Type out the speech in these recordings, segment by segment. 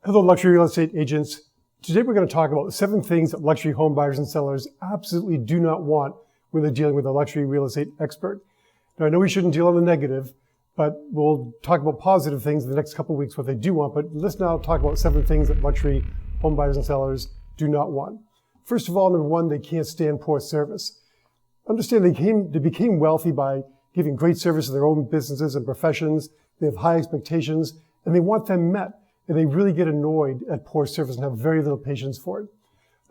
Hello, luxury real estate agents. Today we're going to talk about 7 things that luxury home buyers and sellers absolutely do not want when they're dealing with a luxury real estate expert. Now, I know we shouldn't deal on the negative, but we'll talk about positive things in the next couple of weeks, what they do want. But let's now talk about 7 things that luxury home buyers and sellers do not want. First of all, number 1, they can't stand poor service. Understand they became wealthy by giving great service to their own businesses and professions. They have high expectations and they want them met. And they really get annoyed at poor service and have very little patience for it.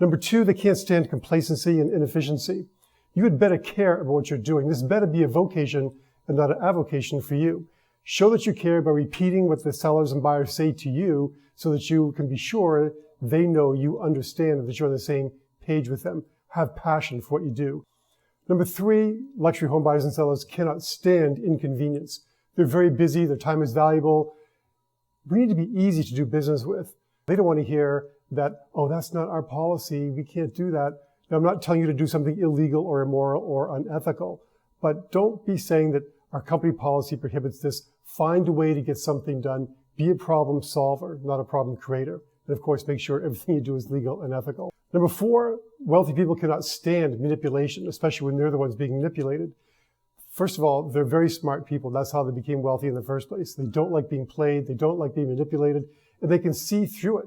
Number 2, they can't stand complacency and inefficiency. You had better care about what you're doing. This better be a vocation and not an avocation for you. Show that you care by repeating what the sellers and buyers say to you so that you can be sure they know you understand and that you're on the same page with them. Have passion for what you do. Number 3, luxury home buyers and sellers cannot stand inconvenience. They're very busy, their time is valuable. We need to be easy to do business with. They don't want to hear that, oh, that's not our policy, we can't do that. Now, I'm not telling you to do something illegal or immoral or unethical, but don't be saying that our company policy prohibits this. Find a way to get something done. Be a problem solver, not a problem creator. And of course, make sure everything you do is legal and ethical. Number 4, wealthy people cannot stand manipulation, especially when they're the ones being manipulated. First of all, they're very smart people. That's how they became wealthy in the first place. They don't like being played. They don't like being manipulated. And they can see through it.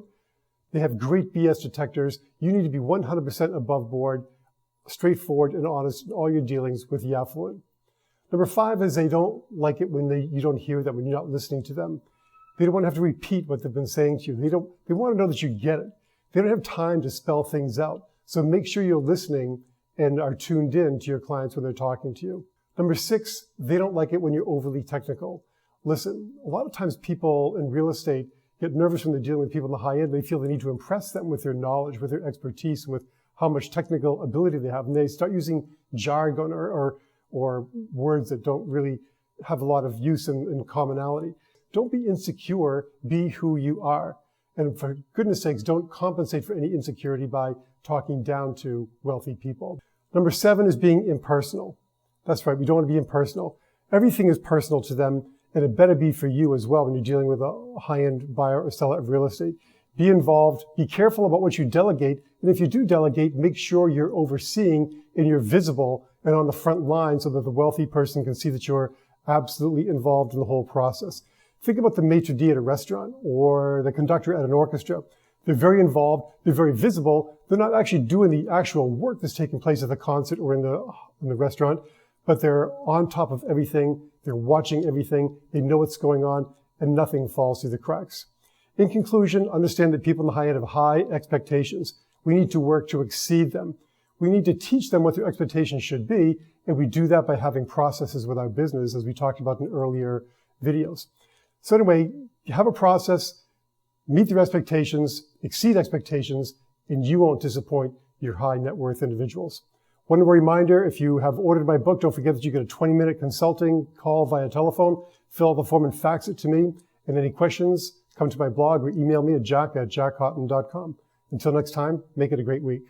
They have great BS detectors. You need to be 100% above board, straightforward and honest in all your dealings with the affluent. Number 5 is they don't like it when you don't hear them, when you're not listening to them. They don't want to have to repeat what they've been saying to you. They want to know that you get it. They don't have time to spell things out. So make sure you're listening and are tuned in to your clients when they're talking to you. Number 6, they don't like it when you're overly technical. Listen, a lot of times people in real estate get nervous when they're dealing with people in the high end. They feel they need to impress them with their knowledge, with their expertise, with how much technical ability they have. And they start using jargon or words that don't really have a lot of use in commonality. Don't be insecure, be who you are. And for goodness sakes, don't compensate for any insecurity by talking down to wealthy people. Number 7 is being impersonal. That's right, we don't want to be impersonal. Everything is personal to them, and it better be for you as well when you're dealing with a high-end buyer or seller of real estate. Be involved, be careful about what you delegate, and if you do delegate, make sure you're overseeing and you're visible and on the front line so that the wealthy person can see that you're absolutely involved in the whole process. Think about the maitre d' at a restaurant or the conductor at an orchestra. They're very involved, they're very visible, they're not actually doing the actual work that's taking place at the concert or in the restaurant, but they're on top of everything, they're watching everything, they know what's going on, and nothing falls through the cracks. In conclusion, understand that people in the high end have high expectations. We need to work to exceed them. We need to teach them what their expectations should be, and we do that by having processes with our business, as we talked about in earlier videos. So anyway, you have a process, meet their expectations, exceed expectations, and you won't disappoint your high net worth individuals. One more reminder, if you have ordered my book, don't forget that you get a 20-minute consulting call via telephone. Fill out the form and fax it to me. And any questions, come to my blog or email me at jack@jackhoughton.com. Until next time, make it a great week.